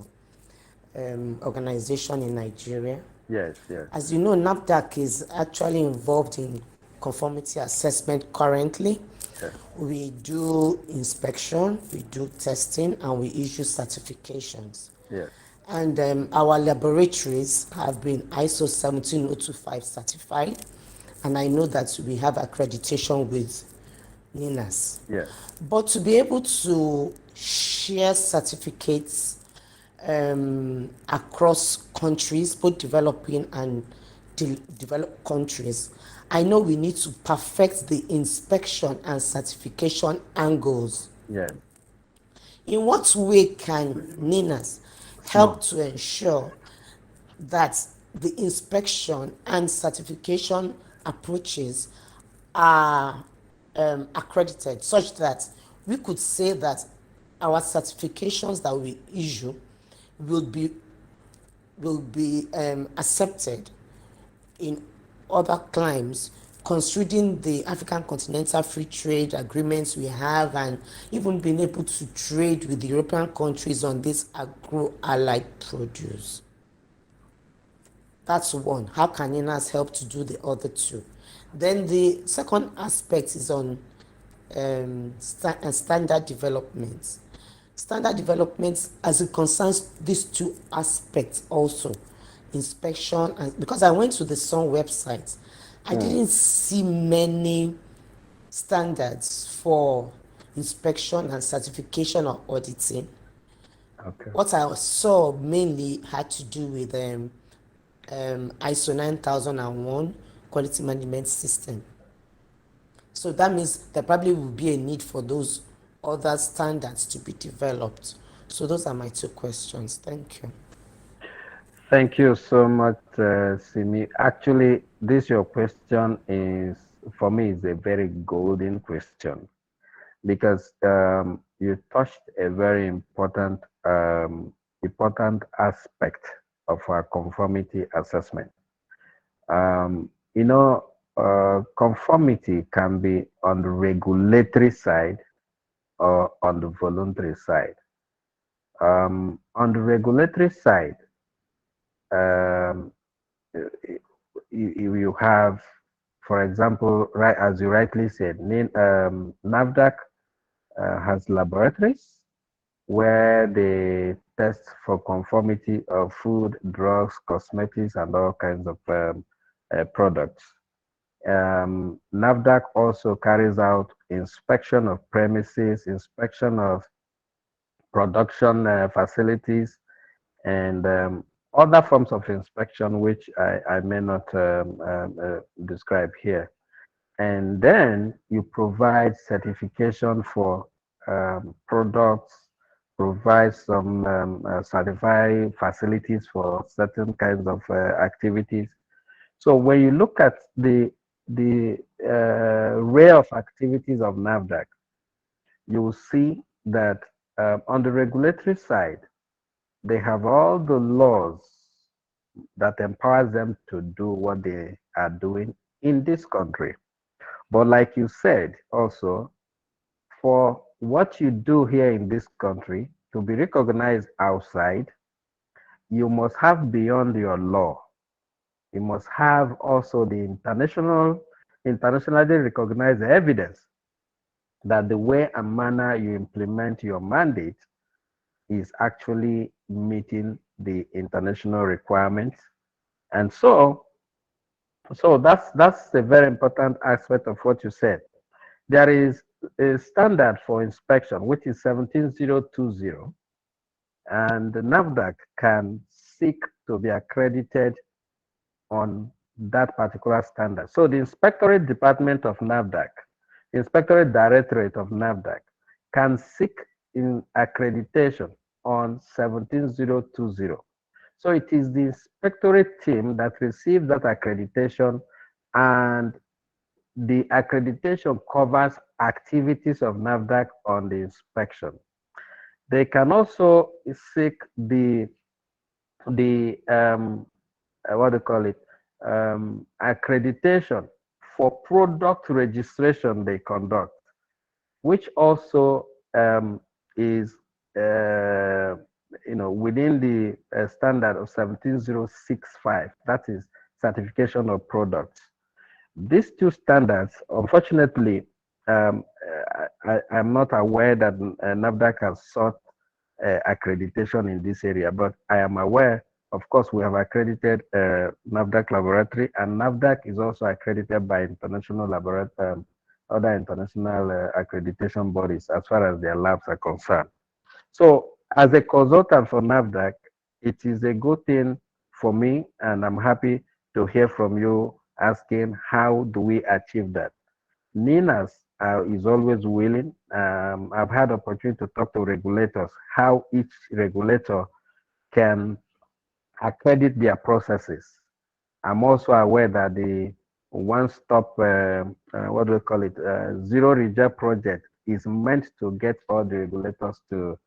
organization in Nigeria. Yes, yes. As you know, NAFDAC is actually involved in conformity assessment currently. Yes. We do inspection, we do testing, and we issue certifications. Yes. And our laboratories have been ISO 17025 certified, and I know that we have accreditation with NINAS. Yes. But to be able to share certificates across countries, both developing and developed countries, I know we need to perfect the inspection and certification angles. Yes. In what way can NINAS help to ensure that the inspection and certification approaches are accredited, such that we could say that our certifications that we issue will be accepted in other climes, considering the African Continental Free Trade agreements we have, and even being able to trade with the European countries on this agro-allied produce. That's one. How can NINAS help to do the other two? Then the second aspect is on standard development. Standard development, as it concerns these two aspects also, inspection, and because I went to the SUN website, I didn't see many standards for inspection and certification or auditing. Okay. What I saw mainly had to do with ISO 9001 quality management system. So that means there probably will be a need for those other standards to be developed. So those are my two questions. Thank you. Thank you so much, Simi. Actually, this your question is, for me, is a very golden question, because you touched a very important aspect of our conformity assessment. Conformity can be on the regulatory side or on the voluntary side. On the regulatory side, you have, for example, right as you rightly said, NAFDAC has laboratories where they test for conformity of food, drugs, cosmetics, and all kinds of products. NAFDAC also carries out inspection of premises, inspection of production facilities, and other forms of inspection, which I may not describe here. And then you provide certification for products, provide some certified facilities for certain kinds of activities. So when you look at the array of activities of NAFDAC, you will see that on the regulatory side, they have all the laws that empowers them to do what they are doing in this country. But like you said also, for what you do here in this country to be recognized outside, you must have beyond your law. You must have also the internationally recognized evidence that the way and manner you implement your mandate is actually meeting the international requirements. And so that's a very important aspect of what you said. There is a standard for inspection, which is 17020, and the NAFDAC can seek to be accredited on that particular standard. So the Inspectorate Department of NAFDAC, Inspectorate Directorate of NAFDAC can seek in accreditation on 17020. So it is the inspectorate team that receives that accreditation, and the accreditation covers activities of NAFDAC on the inspection. They can also seek the what do you call it, accreditation for product registration they conduct, which also is within the standard of 17065, that is certification of products. These two standards, unfortunately, I'm not aware that NAFDAC has sought accreditation in this area, but I am aware, of course, we have accredited NAFDAC laboratory, and NAFDAC is also accredited by international laboratory, other international accreditation bodies as far as their labs are concerned. So as a consultant for NAFDAC, it is a good thing for me, and I'm happy to hear from you asking how do we achieve that. NINAS is always willing. I've had opportunity to talk to regulators, how each regulator can accredit their processes. I'm also aware that the one-stop, what do we call it, zero reject project is meant to get all the regulators to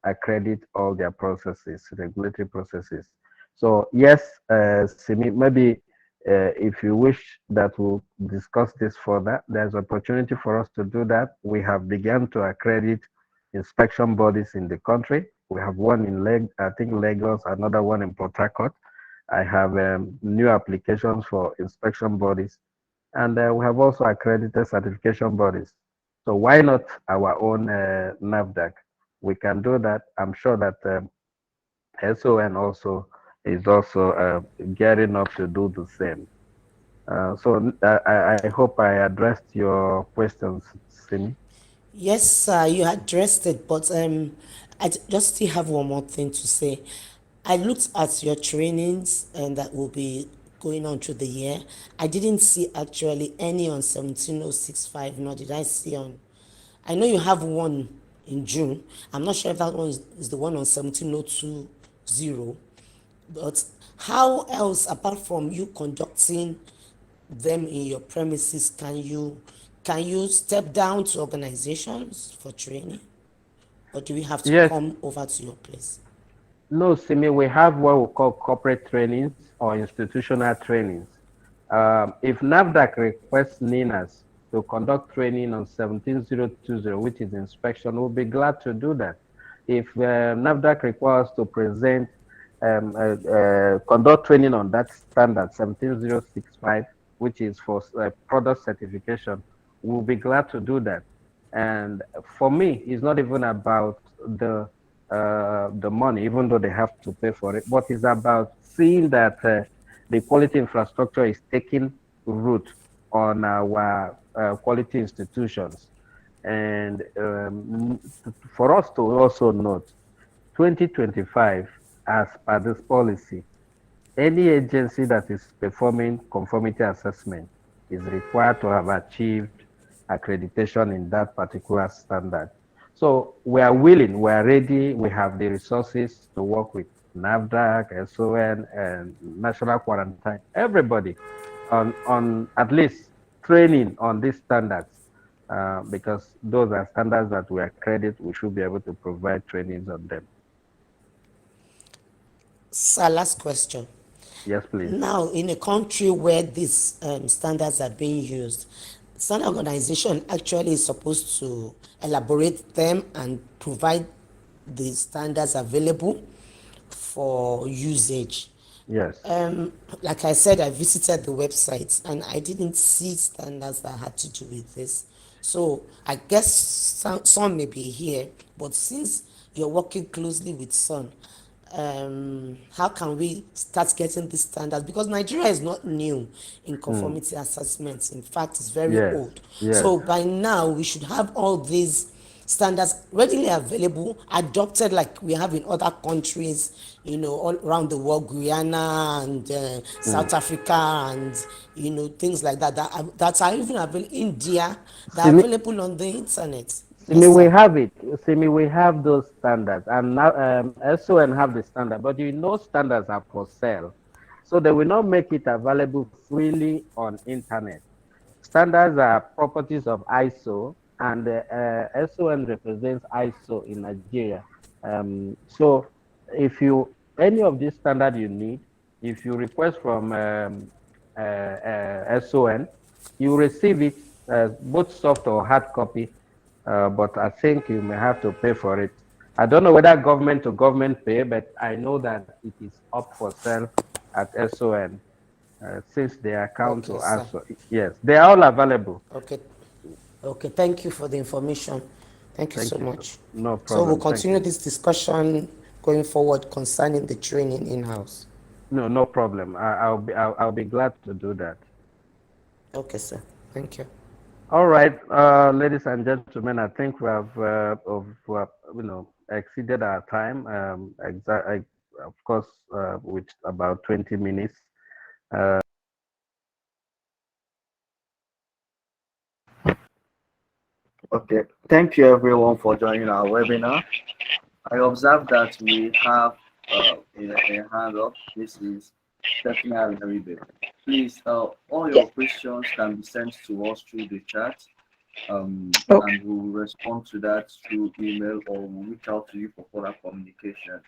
accredit all their processes, regulatory processes. So yes, Simi, maybe if you wish that we'll discuss this further, there's opportunity for us to do that. We have begun to accredit inspection bodies in the country. We have one in Lagos, another one in Port Harcourt. I have new applications for inspection bodies, and we have also accredited certification bodies. So why not our own NAFDAC? We can do that. I'm sure that SON also is also gearing up to do the same. So I hope I addressed your questions, Simi. Yes, you addressed it, but I just still have one more thing to say. I looked at your trainings and that will be going on through the year. I didn't see actually any on 17065, nor did I see on. I know you have one in June. I'm not sure if that one is the one on 17020, but how else, apart from you conducting them in your premises, can you step down to organizations for training, or do we have to Yes. come over to your place? No, Simi, we have what we call corporate trainings or institutional trainings. If NAFDAC requests NINAS to conduct training on 17020, which is inspection, we'll be glad to do that. If NAFDAC requires to present, conduct training on that standard 17065, which is for product certification, we'll be glad to do that. And for me, it's not even about the money, even though they have to pay for it, but it's about seeing that the quality infrastructure is taking root on our quality institutions. And for us to also note, 2025, as per this policy, any agency that is performing conformity assessment is required to have achieved accreditation in that particular standard. So we are willing, we are ready, we have the resources to work with NAFDAC, SON, and National Quarantine, everybody on at least training on these standards, because those are standards that we accredit, we should be able to provide trainings on them. Sir, last question. Yes, please. Now, in a country where these standards are being used, standard organization actually is supposed to elaborate them and provide the standards available for usage. Yes. Like I said, I visited the website and I didn't see standards that had to do with this. So I guess some may be here, but since you're working closely with SON, how can we start getting these standards? Because Nigeria is not new in conformity assessments. In fact, it's very Yes, old. yes. So by now, we should have all these standards readily available, adopted like we have in other countries, you know, all around the world, Guyana and South Africa, and you know, things like that that are even available. India, they're Simi- available on the internet. Simi, Yes, we sir. have it. Simi, we have those standards, and now SON have the standard, but you know standards are for sale, so they will not make it available freely on internet. Standards are properties of ISO, and SON represents ISO in Nigeria. So if you, any of these standard you need, if you request from SON, you receive it both soft or hard copy, but I think you may have to pay for it. I don't know whether government to government pay, but I know that it is up for sale at SON since they account to Okay, sir. us. Yes, they are all available. Okay. Okay, thank you for the information. Thank you Thank so you. much. No So we'll problem. Thank continue you. this discussion going forward concerning the training in-house. No problem. I'll be glad to do that. Okay, sir. Thank you. All right, ladies and gentlemen, I think we have, exceeded our time. Of course, with about 20 minutes. Okay, thank you everyone for joining our webinar. I observe that we have a hand up. This is Stephanie Alaribe. Please, all your questions can be sent to us through the chat, and we'll respond to that through email, or we'll reach out to you for further communication.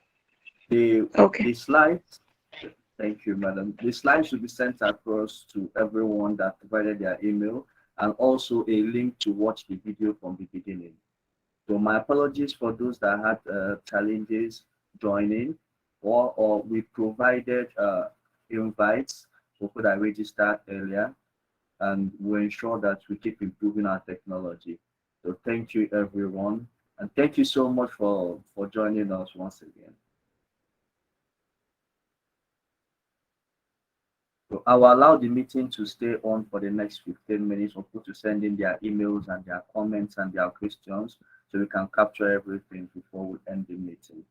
The slides, thank you, madam. The slides should be sent across to everyone that provided their email, and also a link to watch the video from the beginning. So my apologies for those that had challenges joining, or we provided invites for people that registered earlier, and we ensure that we keep improving our technology. So thank you everyone, and thank you so much for joining us once again. So I will allow the meeting to stay on for the next 15 minutes for people to send in their emails and their comments and their questions, so we can capture everything before we end the meeting.